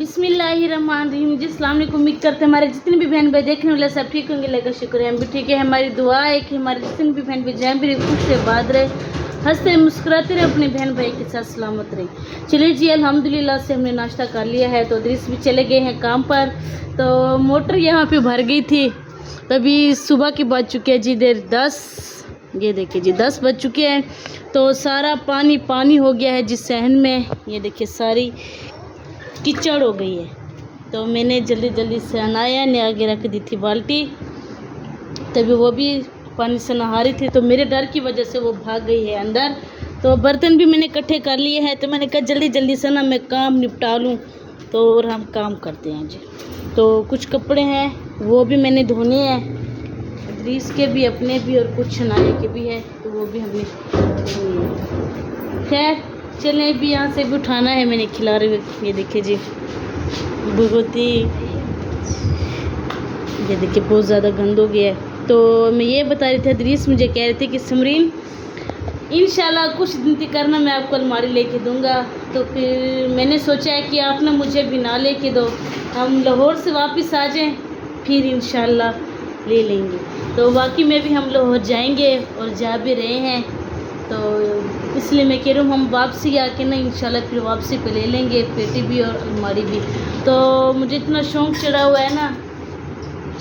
बिस्मिल्लाहिर्रहमानिर्रहीम जी, अस्सलाम वालेकुम। उम्मीद करते हैं हमारे जितने भी बहन भाई देखने वाले सब ठीक होंगे। लेकर शुक्र है हम भी ठीक है। हमारी दुआ है कि हमारे जितने भी बहन भाई जहाँ भी खुश से बात रहे, हंसते मुस्कुराते रहे, अपने बहन भाई के साथ सलामत रहे। चलिए जी, अल्हम्दुलिल्लाह से हमने नाश्ता कर लिया है तो दृश्य भी चले गए हैं काम पर। तो मोटर यहाँ पे भर गई थी, तभी सुबह की बज चुके हैं जी 10, ये देखिए जी 10 बज चुके हैं। तो सारा पानी पानी हो गया है जिस सहन में, ये देखिए सारी कीचड़ हो गई है। तो मैंने जल्दी जल्दी से अनाया ने आगे रख दी थी बाल्टी, तभी वो भी पानी से नहा रही थी। तो मेरे डर की वजह से वो भाग गई है अंदर। तो बर्तन भी मैंने इकट्ठे कर लिए हैं, तो मैंने कहा जल्दी जल्दी से ना मैं काम निपटा लूँ, तो और हम काम करते हैं जी। तो कुछ कपड़े हैं वो भी मैंने धोने हैं, ग्रीस के भी, अपने भी, और कुछ नाये के भी है, तो वो भी हमने धोने हैं। खैर चले भी, यहाँ से भी उठाना है मैंने खिला रही हुई। ये देखिए जी बहुत ही, ये देखिए बहुत ज़्यादा गंद हो गया है। तो मैं ये बता रही थी, दरीस मुझे कह रहे थे कि समरीन इंशाल्लाह कुछ दिन तक करना मैं आपको अलमारी लेके दूंगा। तो फिर मैंने सोचा है कि आप ना मुझे भी ना लेके दो, हम लाहौर से वापस आ जाएं, फिर इंशाल्लाह ले लेंगे। तो वाकई में भी हम लाहौर जाएंगे और जा भी रहे हैं। तो इसलिए मैं कह रही हूँ हम वापसी आके ना इंशाल्लाह फिर वापसी पे ले लेंगे, पेटी भी और अलमारी भी। तो मुझे इतना शौक़ चढ़ा हुआ है ना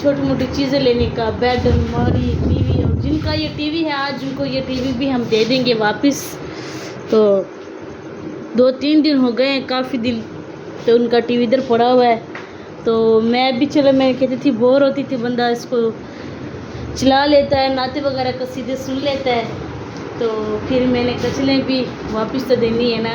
छोटी मोटी चीज़ें लेने का, बेड, अलमारी, टीवी, और जिनका ये टीवी है आज उनको ये टीवी भी हम दे देंगे वापस। तो 2-3 दिन हो गए हैं, काफ़ी दिन, तो उनका टीवी इधर पड़ा हुआ है। तो मैं भी, चलो मैं कहती थी बोर होती थी, बंदा इसको चला लेता है, नाते वगैरह का सीधे सुन लेता है। तो फिर मैंने कहा चलें भी वापस तो देनी है ना,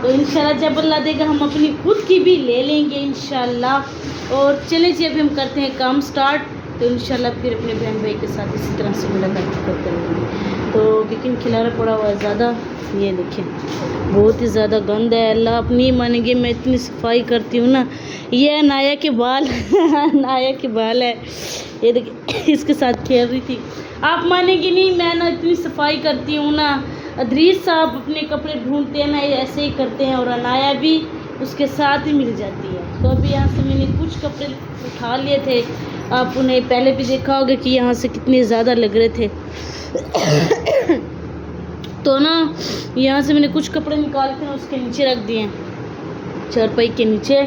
तो इंशाल्लाह जब अल्लाह देगा हम अपनी खुद की भी ले लेंगे इंशाल्लाह। और चले जी अभी हम करते हैं काम स्टार्ट, तो इंशाल्लाह फिर अपने बहन भाई के साथ इसी तरह से मुलाकात करते रहेंगे। तो किचन खिलारा पड़ा हुआ है ज़्यादा, ये देखिए बहुत ही ज़्यादा गंद है। अल्लाह आप नहीं मानेंगे, मैं इतनी सफाई करती हूँ ना। ये नाया के बाल नाया के बाल है, ये देखिए इसके साथ खेल रही थी। आप मानेंगे नहीं, मैं ना इतनी सफाई करती हूँ ना, अदरीस साहब अपने कपड़े ढूंढते हैं ना ऐसे ही करते हैं, और अनाया भी उसके साथ ही मिल जाती है। तो अभी यहाँ से मैंने कुछ कपड़े उठा लिए थे, आप उन्हें पहले भी देखा होगा कि यहाँ से कितने ज़्यादा लग रहे थे। तो ना यहाँ से मैंने कुछ कपड़े निकाल के ना उसके नीचे रख दिए, चारपाई के नीचे।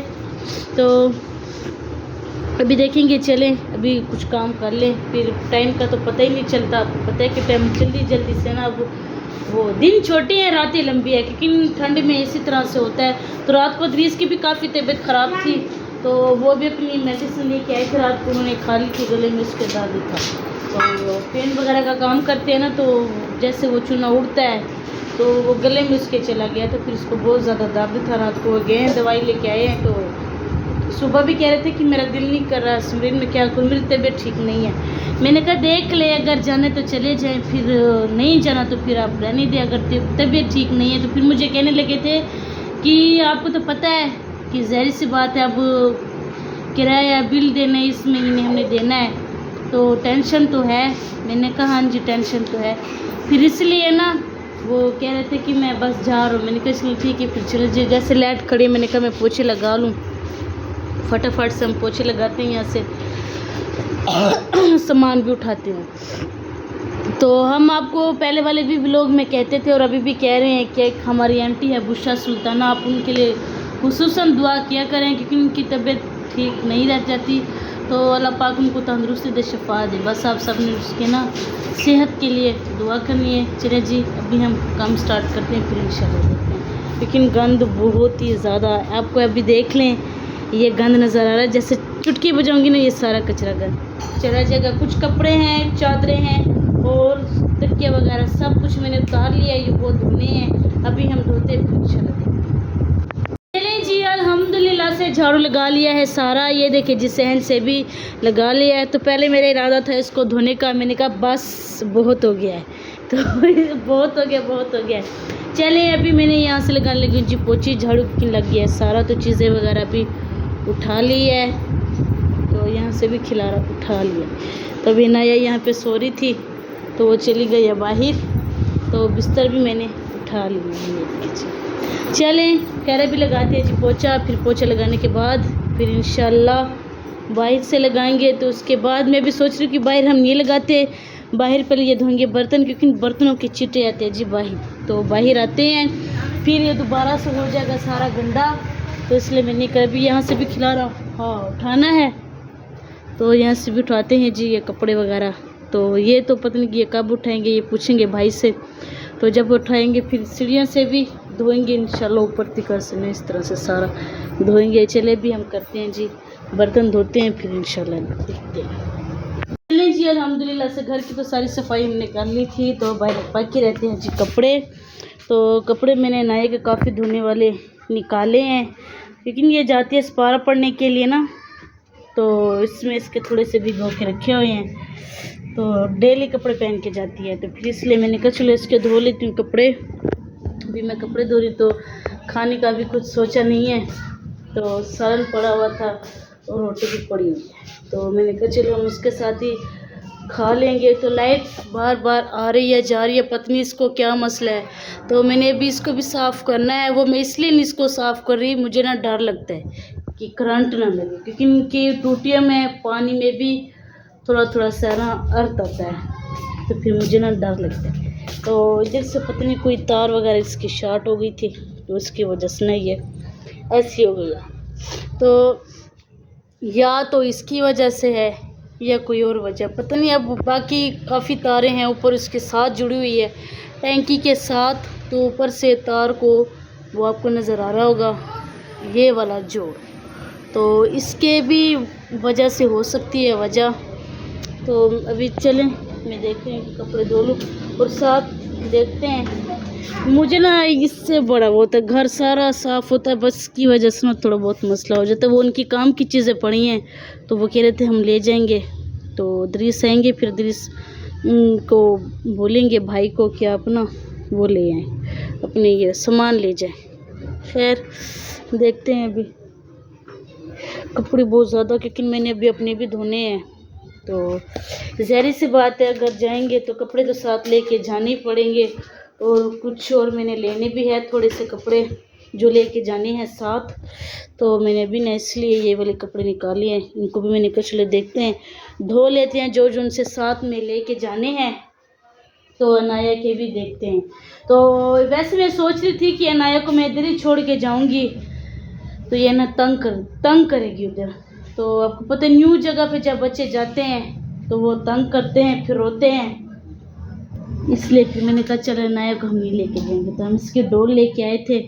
तो अभी देखेंगे, चलें अभी कुछ काम कर लें, फिर टाइम का तो पता ही नहीं चलता। आपको पता है कि टाइम जल्दी जल्दी से ना वो दिन छोटे हैं, रातें लंबी है, क्योंकि ठंड में इसी तरह से होता है। तो रात को दरीस की भी काफ़ी तबीयत ख़राब थी, तो वो भी अपनी मेडिसिन लेके आए थे, रात को उन्होंने खा ली थी, गले में उसके दर्द था। तो पेन वगैरह का काम करते हैं ना, तो जैसे वो चूना उड़ता है तो वो गले में उसके चला गया, तो फिर उसको बहुत ज़्यादा दर्द था। रात को गए हैं, दवाई लेके आए हैं। तो सुबह भी कह रहे थे कि मेरा दिल नहीं कर रहा सिमरन, में क्या करूँ, मेरी तबीयत ठीक नहीं है। मैंने कहा देख ले, अगर जाने तो चले जाएं, फिर नहीं जाना तो फिर आप रहने दें। अगर तबीयत ठीक नहीं है तो फिर मुझे कहने लगे थे कि आपको तो पता है कि ज़ाहिर सी बात है, अब किराया बिल देना है, इस महीने हमने देना है, तो टेंशन तो है। मैंने कहा हाँ जी टेंशन तो है। फिर इसलिए ना वो कह रहे थे कि मैं बस जा रहा हूँ। मैंने कहा चलो ठीक है फिर चलो जी। जैसे लाइट खड़ी, मैंने कहा मैं पोछे लगा लूँ, फटाफट से हम पोछे लगाते हैं, यहाँ से सामान भी उठाते हैं। तो हम आपको पहले वाले भी व्लॉग में कहते थे और अभी भी कह रहे हैं कि एक हमारी आंटी है बुशरा सुल्ताना, आप उनके लिए खुसूसन दुआ किया करें, क्योंकि उनकी तबीयत ठीक नहीं रह जाती। तो अल्लाह पाक उनको तंदुरुस्ती दे, शिफा दे। बस आप सब ने उसके ना सेहत के लिए दुआ करनी है। चले जी अभी हम काम स्टार्ट करते हैं, फिर इंशाल्लाह देखते हैं। लेकिन गंद बहुत ही ज़्यादा है, आपको अभी देख लें ये गंद नज़र आ रहा है, जैसे चुटकी बजाऊंगी ना ये सारा कचरा गंद चला जाएगा। कुछ कपड़े हैं, चादरें हैं और तकिया वगैरह सब कुछ मैंने उतार लिया, ये बहुत धोने हैं, अभी हम धोते इंशाल्लाह। चले जी अल्हम्दुलिल्लाह से झाड़ू लगा लिया है सारा, ये देखिए जिस सहन से भी लगा लिया है। तो पहले मेरा इरादा था इसको धोने का, मैंने कहा बस बहुत हो गया है, तो बहुत हो गया। चले अभी मैंने यहाँ से लगाने लगी जी पोछी, झाड़ू की लग गया है सारा, तो चीज़ें वगैरह भी उठा ली है। तो यहाँ से भी खिलारा उठा लिया। तो अभी नाया यहाँ पे सो रही थी, तो वो चली गई है बाहर, तो बिस्तर भी मैंने उठा लिया। चलें कैरे भी लगाते हैं जी पोछा, फिर पोछा लगाने के बाद फिर इंशाल्लाह बाहर से लगाएंगे। तो उसके बाद मैं भी सोच रही हूँ कि बाहर हम नहीं लगाते, बाहर पहले ये धोएंगे बर्तन, क्योंकि बर्तनों के चीटे आते हैं जी बाहर। तो बाहर आते हैं फिर ये दोबारा से हो जाएगा सारा गंदा, तो इसलिए मैंने कहा भी यहाँ से भी खिला रहा, हाँ उठाना है तो यहाँ से भी उठाते हैं जी ये कपड़े वगैरह। तो ये तो पता नहीं कि ये कब उठाएंगे, ये पूछेंगे भाई से। तो जब उठाएंगे फिर सीढ़ियों से भी धोएंगे इंशाल्लाह, ऊपर तिकर से इस तरह से सारा धोएंगे। चले भी हम करते हैं जी, बर्तन धोते हैं फिर इंशाल्लाह देखते हैं। चलें जी अल्हम्दुलिल्लाह से घर की तो सारी सफाई हमने कर ली थी, तो बाहर बाकी रहते हैं जी कपड़े। तो कपड़े मैंने नाये के काफ़ी धोने वाले निकाले हैं, लेकिन ये जाती है सपारा पढ़ने के लिए ना, तो इसमें इसके थोड़े से भी धो के रखे हुए हैं। तो डेली कपड़े पहन के जाती है, तो फिर इसलिए मैंने कहा चलो इसके धो लेती हूँ कपड़े। अभी मैं कपड़े धो रही तो खाने का भी कुछ सोचा नहीं है, तो सालन पड़ा हुआ था और रोटी भी पड़ी हुई है, तो मैंने कहा चलो हम उसके साथ ही खा लेंगे। तो लाइट बार बार आ रही है जा रही है, पता नहीं इसको क्या मसला है। तो मैंने अभी इसको भी साफ़ करना है, वो मैं इसलिए नहीं इसको साफ़ कर रही, मुझे ना डर लगता है कि करंट ना लगे, क्योंकि इनकी टूटियों में पानी में भी थोड़ा थोड़ा सा ना अर्थ आता है, तो फिर मुझे ना डर लगता है। तो इधर से पता नहीं कोई तार वगैरह इसकी शॉर्ट हो गई थी, तो उसकी वजह से नहीं है ऐसी हो गई है। तो या तो इसकी वजह से है या कोई और वजह पता नहीं। अब बाकी काफ़ी तारें हैं ऊपर इसके साथ जुड़ी हुई है टैंकी के साथ, तो ऊपर से तार को वो आपको नज़र आ रहा होगा ये वाला जोड़, तो इसके भी वजह से हो सकती है वजह। तो अभी चलें मैं देखते हैं कि कपड़े धो लूँ और साथ देखते हैं। मुझे ना इससे बड़ा बहुत है, घर सारा साफ़ होता है, बस की वजह से ना थोड़ा बहुत मसला हो जाता है। वो उनकी काम की चीज़ें पड़ी हैं, तो वो कह रहे थे हम ले जाएंगे, तो दरीस आएंगे फिर दरीस को बोलेंगे भाई को कि अपना वो ले आएँ, अपने ये सामान ले जाएं। खैर देखते हैं। अभी कपड़े बहुत ज़्यादा, क्योंकि मैंने अभी अपने भी धोने हैं, तो ज़ाहिर सी बात है अगर जाएंगे तो कपड़े तो साथ लेके जाने ही पड़ेंगे, और कुछ और मैंने लेने भी है थोड़े से कपड़े जो लेके जाने हैं साथ। तो मैंने अभी ना इसलिए ये वाले कपड़े निकाले हैं, इनको भी मैंने कहा चलो देखते हैं धो लेते हैं जो जो उनसे साथ में लेके जाने हैं। तो अनाया के भी देखते हैं। तो वैसे मैं सोच रही थी कि अनाया को मैं इधर ही छोड़ के जाऊंगी, तो ये ना तंग करेगी उधर। तो आपको पता है न्यू जगह पे जब बच्चे जाते हैं तो वो तंग करते हैं फिर रोते हैं, इसलिए फिर मैंने कहा चलो अनाया को हम नहीं लेके जाएंगे। तो हम इसके डोल लेके आए थे,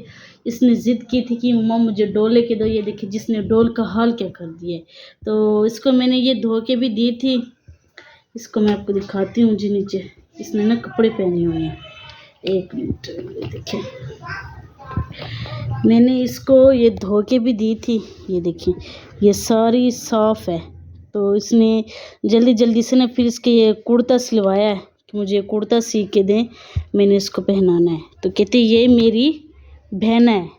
इसने ज़िद की थी कि मम्मा मुझे डोल लेके दो। ये देखिए जिसने डोल का हाल क्या कर दिया है। तो इसको मैंने ये धो के भी दी थी, इसको मैं आपको दिखाती हूँ जी। नीचे इसने ना कपड़े पहने हुए हैं, एक मिनट देखिए, मैंने इसको ये धो के भी दी थी। ये देखिए ये सारी साफ़ है। तो इसने जल्दी जल्दी से ना फिर इसके ये कुर्ता सिलवाया है कि मुझे कुर्ता सी के दें, मैंने इसको पहनाना है। तो कहते ये मेरी बहना है,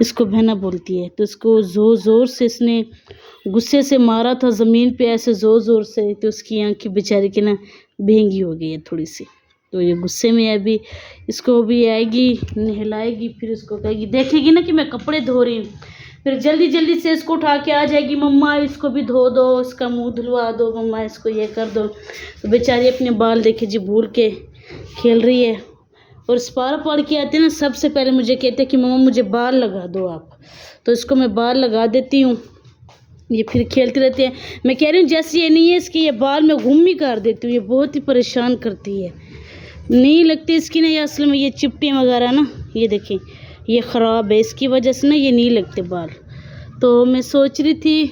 इसको बहना बोलती है। तो इसको ज़ोर ज़ोर से इसने गुस्से से मारा था ज़मीन पे, ऐसे ज़ोर ज़ोर से, तो उसकी आँखें बेचारी की ना भेंगी हो गई है थोड़ी सी। तो ये गुस्से में अभी इसको भी आएगी नहलाएगी, फिर उसको कहेगी, देखेगी ना कि मैं कपड़े धो रही हूँ, फिर जल्दी जल्दी से इसको उठा के आ जाएगी, मम्मा इसको भी धो दो, इसका मुंह धुलवा दो, मम्मा इसको ये कर दो। तो बेचारी अपने बाल देखे जी भूल के खेल रही है। और सपारा पढ़ के आते ना सबसे पहले मुझे कहते हैं कि मम्मा मुझे बाल लगा दो आप, तो इसको मैं बाल लगा देती हूँ, ये फिर खेलते रहते हैं। मैं कह रही हूँ जैसे ये नहीं है इसके ये बाल में घूम ही कर देती हूँ, ये बहुत ही परेशान करती है, नहीं लगती इसकी ना ये असल में ये चिपटी वगैरह ना, ये देखें ये ख़राब है, इसकी वजह से ना ये नहीं लगते बाल। तो मैं सोच रही थी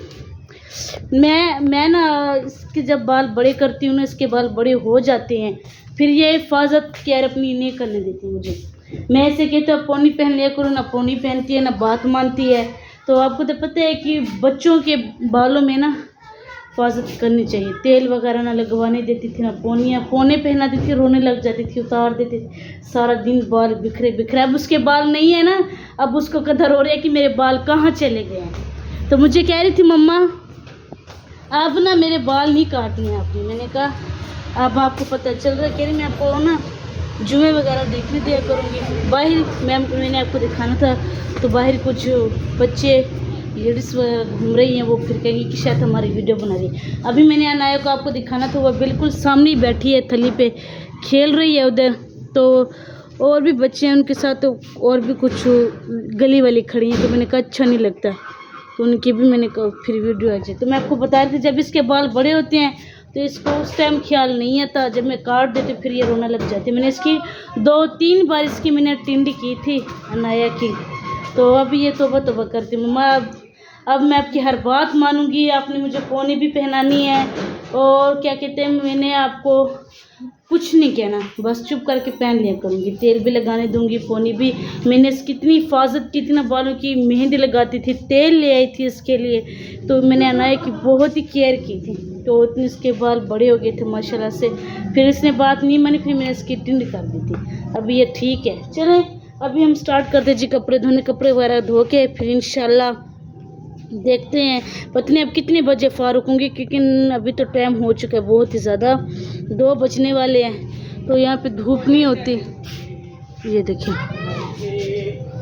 मैं ना इसके जब बाल बड़े करती हूँ ना, इसके बाल बड़े हो जाते हैं, फिर ये हिफाजत केयर अपनी नहीं करने देती मुझे। मैं ऐसे कहती हूँ पोनी पहन लिया करो, ना पोनी पहनती है ना बात मानती है। तो आपको तो पता है कि बच्चों के बालों में ना हिफाजत करनी चाहिए, तेल वगैरह ना लगवाने देती थी, ना पोने पहनाती थी, रोने लग जाती थी, उतार देती थी, सारा दिन बाल बिखरे बिखरे। अब उसके बाल नहीं है ना, अब उसको कदर हो रही है कि मेरे बाल कहाँ चले गए हैं। तो मुझे कह रही थी मम्मा अब ना मेरे बाल नहीं काटने आपने। मैंने कहा अब आपको पता चल रहा है, कह रही मैं आपको ना जुए वगैरह देखने दिया करूँगी। बाहर मैंने आपको दिखाना था, तो बाहर कुछ बच्चे लेडीज़ घूम रही हैं, वो फिर कहेंगी कि शायद हमारी वीडियो बना रही है। अभी मैंने अनाया को आपको दिखाना था, वो बिल्कुल सामने ही बैठी है, थली पे खेल रही है उधर। तो और भी बच्चे हैं उनके साथ, तो और भी कुछ गली वाली खड़ी हैं, तो मैंने कहा अच्छा नहीं लगता, तो उनकी भी मैंने कहा फिर वीडियो आ जाए। तो मैं आपको बता रही थी, जब इसके बाल बड़े होते हैं तो इसको उस टाइम ख्याल नहीं आता, जब मैं काट देती फिर ये रोना लग जाती। मैंने इसकी 2-3 बार इसकी मैंने टिंडी की थी अनाया की, तो अब ये तौबा तौबा करती मम्मा, अब मैं आपकी हर बात मानूंगी, आपने मुझे पोनी भी पहनानी है, और क्या कहते हैं, मैंने आपको कुछ नहीं कहना, बस चुप करके पहन लिया करूँगी, तेल भी लगाने दूंगी, पोनी भी। मैंने कितनी हिफाजत की थी ना, बालों की मेहंदी लगाती थी, तेल ले आई थी इसके लिए, तो मैंने अनाया की बहुत ही केयर की थी। तो इतने इसके बाल बड़े हो गए थे माशाल्लाह से। फिर इसने बात नहीं मानी, फिर मैंने इसकी टिंड कर दी थी। अभी ये ठीक है। चले अभी हम स्टार्ट करते जी कपड़े धोने। कपड़े वगैरह धो के फिर इंशाल्लाह देखते हैं, पता नहीं अब कितने बजे फारूक होंगे, क्योंकि अभी तो टाइम हो चुका है बहुत ही ज़्यादा, 2 बजने वाले हैं। तो यहाँ पे धूप नहीं होती, ये देखिए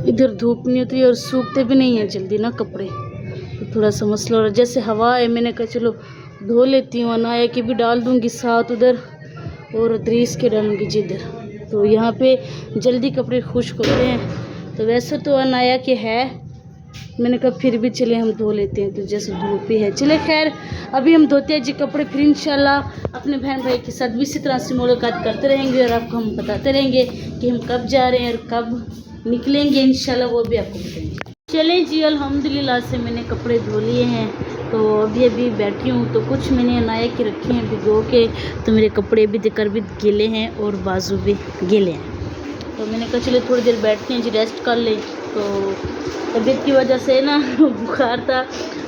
इधर धूप नहीं होती और सूखते भी नहीं है जल्दी ना कपड़े, तो थोड़ा सा मसला हो रहा है। जैसे हवा है, मैंने कहा चलो धो लेती हूँ, अनाया की भी डाल दूँगी साथ उधर, और दरीस के डालूँगी जिधर, तो यहाँ पे जल्दी कपड़े खुश्क होते हैं। तो वैसे तो अनाया के है, मैंने कहा फिर भी चले हम धो लेते हैं, तो जैसे धूप ही है। चले खैर अभी हम धोते हैं जी कपड़े, फिर इंशाल्लाह अपने बहन भाई के साथ भी इसी तरह से मुलाकात करते रहेंगे, और आपको हम बताते रहेंगे कि हम कब जा रहे हैं और कब निकलेंगे, इंशाल्लाह वो भी आपको बताएंगे। चलें जी, अल्हम्दुलिल्लाह से मैंने कपड़े धो लिए हैं, तो अभी बैठी हूँ। तो कुछ मैंने अनाया के रखे हैं भिगो के, तो मेरे कपड़े भी देकर भी गीले हैं और बाजू भी गीले हैं, तो मैंने कहा चलो थोड़ी देर बैठते हैं जी, रेस्ट कर लें। तो तबीयत की वजह से ना बुखार था,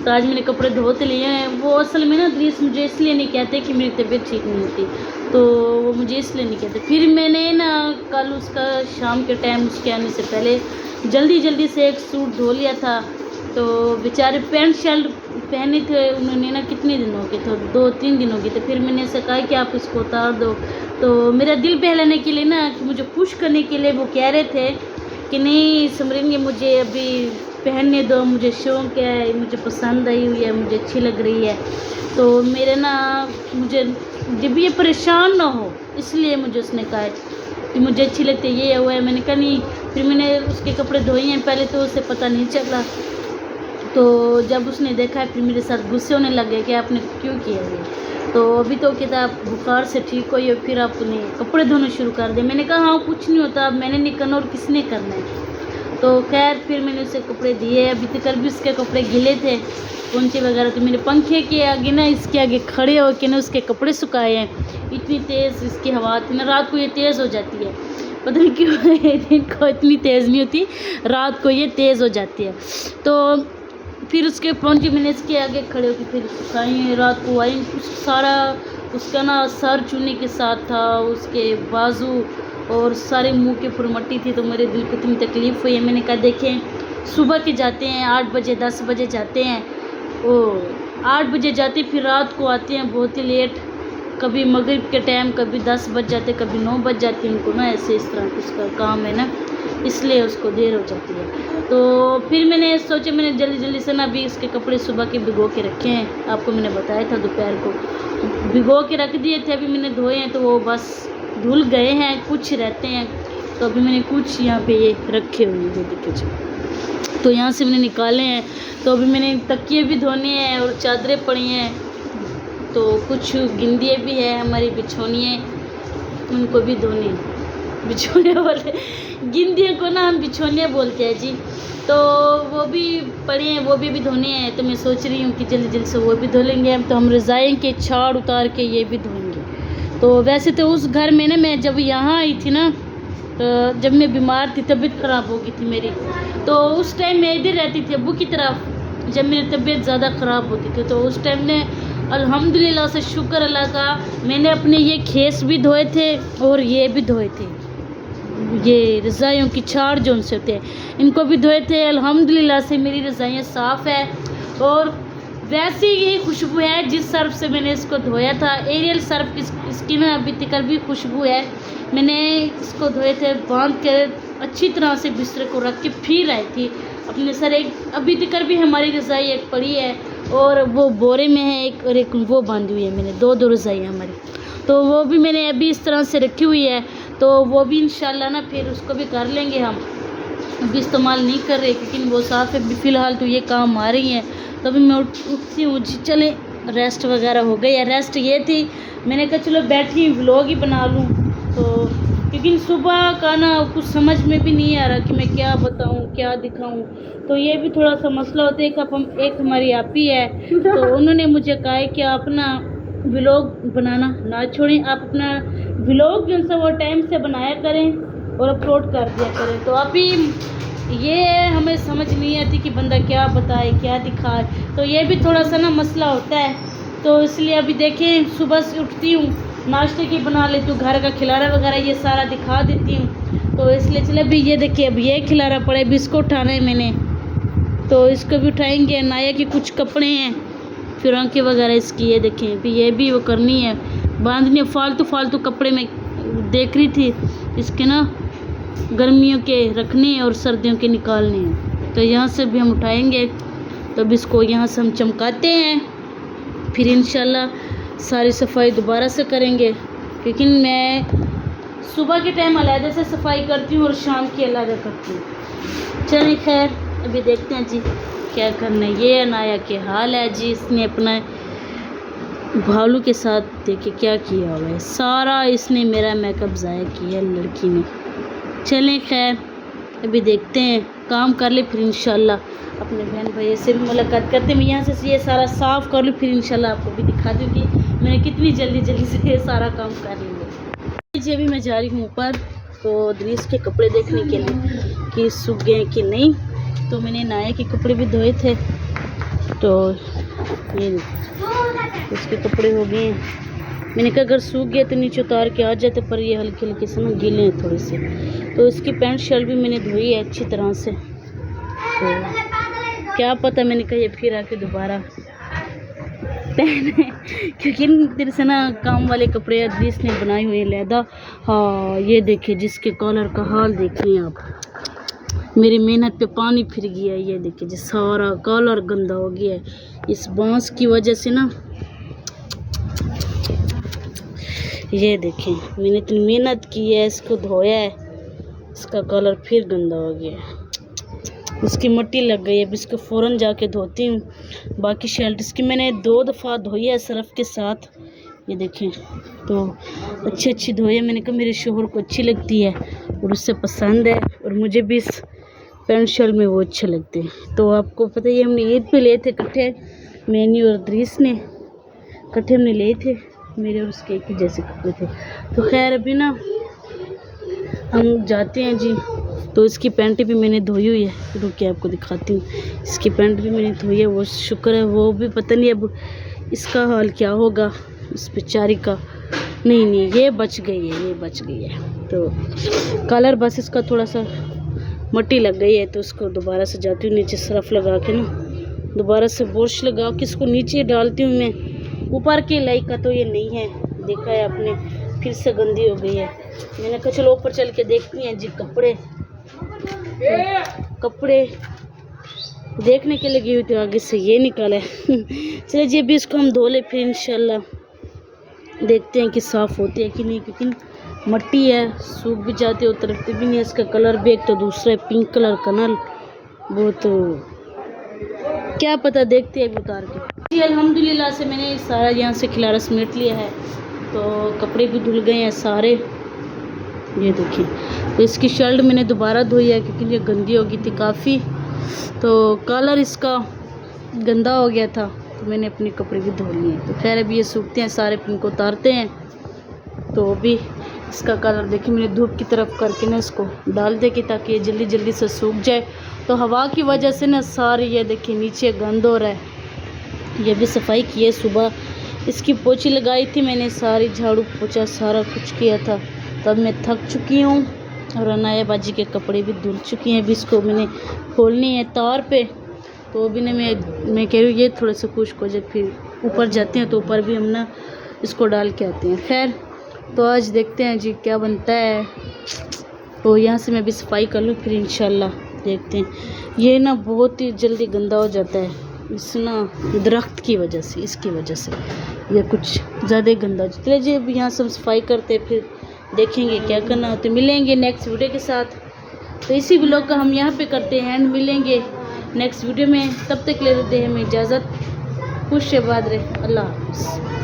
तो आज मैंने कपड़े धोते लिए हैं। वो असल में ना दरीस मुझे इसलिए नहीं कहते कि मेरी तबीयत ठीक नहीं होती, तो वो मुझे इसलिए नहीं कहते। फिर मैंने ना कल उसका शाम के टाइम उसके आने से पहले जल्दी से एक सूट धो लिया था, तो बेचारे पैंट शर्ट पहने थे उन्होंने ना, कितने दिन हो गए थे, 2-3 दिन हो गए थे। फिर मैंने ऐसे कहा कि आप इसको उतार दो, तो मेरा दिल बहलाने के लिए ना, कि मुझे खुश करने के लिए वो कह रहे थे कि नहीं समरीन, ये मुझे अभी पहनने दो, मुझे शौक़ है, मुझे पसंद आई हुई है, मुझे अच्छी लग रही है। तो मेरे ना, मुझे जब ये परेशान ना हो इसलिए मुझे उसने कहा कि मुझे अच्छी लगती है, ये हुआ है। मैंने कहा नहीं, फिर मैंने उसके कपड़े धोए हैं, पहले तो उसे पता नहीं चला, तो जब उसने देखा फिर मेरे साथ गुस्से होने लग गया कि आपने क्यों किया ये। तो अभी तो कहता आप बुखार से ठीक हुई हो, फिर आपने कपड़े धोने शुरू कर दिए। मैंने कहा हाँ कुछ नहीं होता, अब मैंने नहीं करना और किसने करना है। तो खैर फिर मैंने उसे कपड़े दिए। अभी तक कल भी उसके कपड़े गिले थे, पोंचे वगैरह, तो मेरे पंखे के आगे ना, इसके आगे खड़े होकर ना उसके कपड़े सुखाए हैं। इतनी तेज़ इसकी हवा थी ना, रात को ये तेज़ हो जाती है, पता नहीं क्यों दिन को इतनी तेज़ नहीं होती, रात को ये तेज़ हो जाती है। तो फिर उसके पहुँचे, मैंने इसके आगे खड़े होकर फिर सुखाई। रात को आई, सारा उसका ना सर चूने के साथ था, उसके बाजू और सारे मुंह के ऊपर मट्टी थी, तो मेरे दिल को इतनी तकलीफ़ हुई है। मैंने कहा देखें, सुबह के जाते हैं 8 बजे 10 बजे जाते हैं, ओ 8 बजे जाते, फिर रात को आते हैं बहुत ही लेट, कभी मगरिब के टाइम, कभी 10 बज जाते, कभी 9 बज जाती है उनको ना, ऐसे इस तरह उसका काम है ना, इसलिए उसको देर हो जाती है। तो फिर मैंने सोचा, मैंने जल्दी से ना अभी इसके कपड़े सुबह के भिगो के रखे हैं, आपको मैंने बताया था दोपहर को भिगो के रख दिए थे, अभी मैंने धोए हैं, तो वो बस धुल गए हैं, कुछ रहते हैं, तो अभी मैंने कुछ यहाँ पे ये रखे हुए हैं, देखिए, तो यहाँ से मैंने निकाले हैं। तो अभी मैंने तकिए भी धोने हैं और चादरें पड़ी हैं, तो कुछ गिंदिए भी है हमारी बिछौनिए, उनको भी धोने, बिछौने वाले गिंदियों को ना हम बिछौनिया बोलते हैं जी, तो वो भी पड़े हैं, वो भी धोने हैं। तो मैं सोच रही हूँ कि जल्दी से वो भी धो लेंगे हम, तो हम रज़ाई के छाड़ उतार के ये भी धोएंगे। तो वैसे तो उस घर में ना, मैं जब यहाँ आई थी ना, तो जब मैं बीमार थी, तबीयत ख़राब हो गई थी मेरी, तो उस टाइम मैं इधर रहती थी अब्बू की तरफ, जब मेरी तबीयत ज़्यादा ख़राब होती थी। तो उस टाइम ने अल्हम्दुलिल्लाह से शुक्र अल्लाह का, मैंने अपने ये खेस भी धोए थे और ये भी धोए थे, ये रज़ाइयों की छाड़ जो उनसे होते हैं, इनको भी धोए थे। अल्हम्दुलिल्लाह से मेरी रज़ाइयाँ साफ़ है, और वैसी ही खुशबू है जिस सर्फ से मैंने इसको धोया था। एरियल सर्फ इसकी ना अभी तक भी खुशबू है। मैंने इसको धोए थे, बांध कर अच्छी तरह से बिस्तर को रख के फिर आई थी अपने सर। एक अभी तक भी हमारी रज़ाई एक पड़ी है और वो बोरे में है एक, और एक वो बांधी हुई है मैंने। दो रज़ाई हमारी, तो वो भी मैंने अभी इस तरह से रखी हुई है। तो वो भी इंशाल्लाह ना फिर उसको भी कर लेंगे हम। अभी इस्तेमाल नहीं कर रहे क्योंकि वो साफ़ है। फ़िलहाल तो ये काम आ रही है। तो अभी मैं उठती हूँ जी, चले रेस्ट वगैरह हो गई है। रेस्ट ये थी, मैंने कहा चलो बैठी व्लॉग ही बना लूँ। तो क्योंकि सुबह का ना कुछ समझ में भी नहीं आ रहा कि मैं क्या बताऊँ क्या दिखाऊँ। तो ये भी थोड़ा सा मसला होता है। एक हमारी आपी है, तो उन्होंने मुझे कहा है कि आप ना व्लॉग बनाना ना छोड़ें, आप अपना व्लॉग जो सा वो टाइम से बनाया करें और अपलोड कर दिया करें। तो अभी ये हमें समझ नहीं आती कि बंदा क्या बताए क्या दिखाए। तो ये भी थोड़ा सा ना मसला होता है। तो इसलिए अभी देखें, सुबह से उठती हूँ, नाश्ते की बना लेती हूँ, घर का खिलारा वगैरह ये सारा दिखा देती हूँ। तो इसलिए चले अभी ये देखिए, अब ये खिलारा पड़े, बिस्कुट उठाना है मैंने, तो इसको भी उठाएंगे। नाया के कुछ कपड़े हैं फिरांकी वगैरह इसकी, ये देखें अभी ये भी वो करनी है, बांधनी है। फालतू कपड़े में देख रही थी, इसके ना गर्मियों के रखने और सर्दियों के निकालने हैं। तो यहाँ से भी हम उठाएंगे। तो अब इसको यहाँ से हम चमकाते हैं, फिर इंशाल्लाह सारी सफाई दोबारा से करेंगे। क्योंकि मैं सुबह के टाइम अलग से सफाई करती हूँ और शाम की अलग करती हूँ। चलिए खैर, अभी देखते हैं जी क्या करना है। ये अनाया के हाल है जी, इसने अपना भालू के साथ देखे क्या किया हुआ है। सारा इसने मेरा मेकअप ज़ाया किया लड़की ने। चलें खैर, अभी देखते हैं, काम कर ले फिर इंशाल्लाह अपने बहन भाई से भी मुलाकात करते हैं। मैं यहाँ से ये सारा साफ़ कर लूँ, फिर इंशाल्लाह आपको भी दिखा दूँ कि मैंने कितनी जल्दी से ये सारा काम कर लिया जी। अभी मैं जा रही हूँ ऊपर, तो दरीस के कपड़े देखने के लिए कि सूख गए कि नहीं। तो मैंने नाया के कपड़े भी धोए थे, तो ये उसके कपड़े हो गए हैं। मैंने कहा अगर सूख गया तो नीचे उतार के आ जाते, पर ये हल्के से ना गीले हैं थोड़े से। तो इसकी पैंट शर्ट भी मैंने धोई है अच्छी तरह से। तो क्या पता, मैंने कहा ये फिर आके दोबारा पहने, क्योंकि तेरे से ना काम वाले कपड़े दरीस ने बनाए हुए हैं लहदा। हाँ ये देखिए, जिसके कॉलर का हाल देख रहे हैं आप, मेरी मेहनत पे पानी फिर गया है। ये देखिए जी, सारा कॉलर गंदा हो गया है इस बांस की वजह से ना। ये देखें, मैंने इतनी मेहनत की है, इसको धोया है, इसका कलर फिर गंदा हो गया है, उसकी मिट्टी लग गई है। अब इसको फ़ौरन जाके धोती हूँ। बाकी शर्ट इसकी मैंने 2 दफ़ा धोई है सर्फ़ के साथ। ये देखें, तो अच्छी धोई है। मैंने कहा मेरे शोहर को अच्छी लगती है और उससे पसंद है, और मुझे भी इस पैंट शर्ट में वो अच्छे लगते हैं। तो आपको पता ही, हमने ईद पे लिए थे इकट्ठे, मैंने और दरीस ने इकट्ठे हमने लिए थे, मेरे और उसके एक ही जैसे कपड़े थे। तो खैर अभी ना हम जाते हैं जी। तो इसकी पैंट भी मैंने धोई हुई है, रुक के आपको दिखाती हूँ। इसकी पैंट भी मैंने धोई है, वो शुक्र है। वो भी पता नहीं अब इसका हाल क्या होगा इस बेचारी का। नहीं ये बच गई है, ये बच गई है। तो कलर बस इसका थोड़ा सा मिट्टी लग गई है, तो उसको दोबारा से जाती हूँ नीचे सरफ लगा के ना, दोबारा से बुरश लगा के इसको नीचे डालती हूँ मैं। ऊपर के लाइक का तो ये नहीं है, देखा है आपने, फिर से गंदी हो गई है। मैंने कहा चलो ऊपर चल के देखती हैं जी। कपड़े देखने के लगी हुई थी, आगे से ये निकाला है। चलिए जी, अभी इसको हम धो ले, फिर इंशाल्लाह देखते हैं कि साफ़ होती है कि नहीं। क्योंकि मिट्टी है, सूख भी जाती है, उतरती भी नहीं है। इसका कलर भी एक तो दूसरा है, पिंक कलर का ना, वो तो क्या पता, देखते हैं अभी उतार के जी। अल्हम्दुलिल्लाह से मैंने सारा यहाँ से खिलारा समेट लिया है, तो कपड़े भी धुल गए हैं सारे। ये देखिए, तो इसकी शर्ट मैंने दोबारा धोई है क्योंकि ये गंदी हो गई थी काफ़ी। तो कलर इसका गंदा हो गया था, तो मैंने अपने कपड़े भी धो लिए। तो खैर अभी ये सूखते हैं सारे, फिर इनको उतारते हैं। तो अभी इसका कलर देखिए, मैंने धूप की तरफ करके ना इसको डाल दे कि ताकि ये जल्दी से सूख जाए। तो हवा की वजह से ना सारी ये देखिए नीचे गंद हो रहा है। ये भी सफाई की है, सुबह इसकी पोछी लगाई थी मैंने, सारी झाड़ू पोछा सारा कुछ किया था। तब मैं थक चुकी हूँ और अनाया बाजी के कपड़े भी धुल चुकी हैं। अभी इसको मैंने खोलनी है तार पे, तो अभी ना मैं कह रही हूँ ये थोड़ा सा खुश्क हो जाए, फिर ऊपर जाते हैं तो ऊपर भी हम ना इसको डाल के आते हैं। खैर तो आज देखते हैं जी क्या बनता है। तो यहाँ से मैं भी सफाई कर लूँ, फिर इंशाल्लाह देखते हैं। ये ना बहुत ही जल्दी गंदा हो जाता है इस ना दरख्त की वजह से, इसकी वजह से ये कुछ ज़्यादा गंदा हो जाता है जी। अब यहाँ से हम सफाई करते हैं, फिर देखेंगे क्या करना हो। तो मिलेंगे नेक्स्ट वीडियो के साथ। तो इसी ब्लॉग का हम यहाँ पे करते हैं एंड, मिलेंगे नेक्स्ट वीडियो में। तब तक ले लेते हैं हमें इजाज़त। खुश आबाद रहे, अल्लाह हाफ़िज़।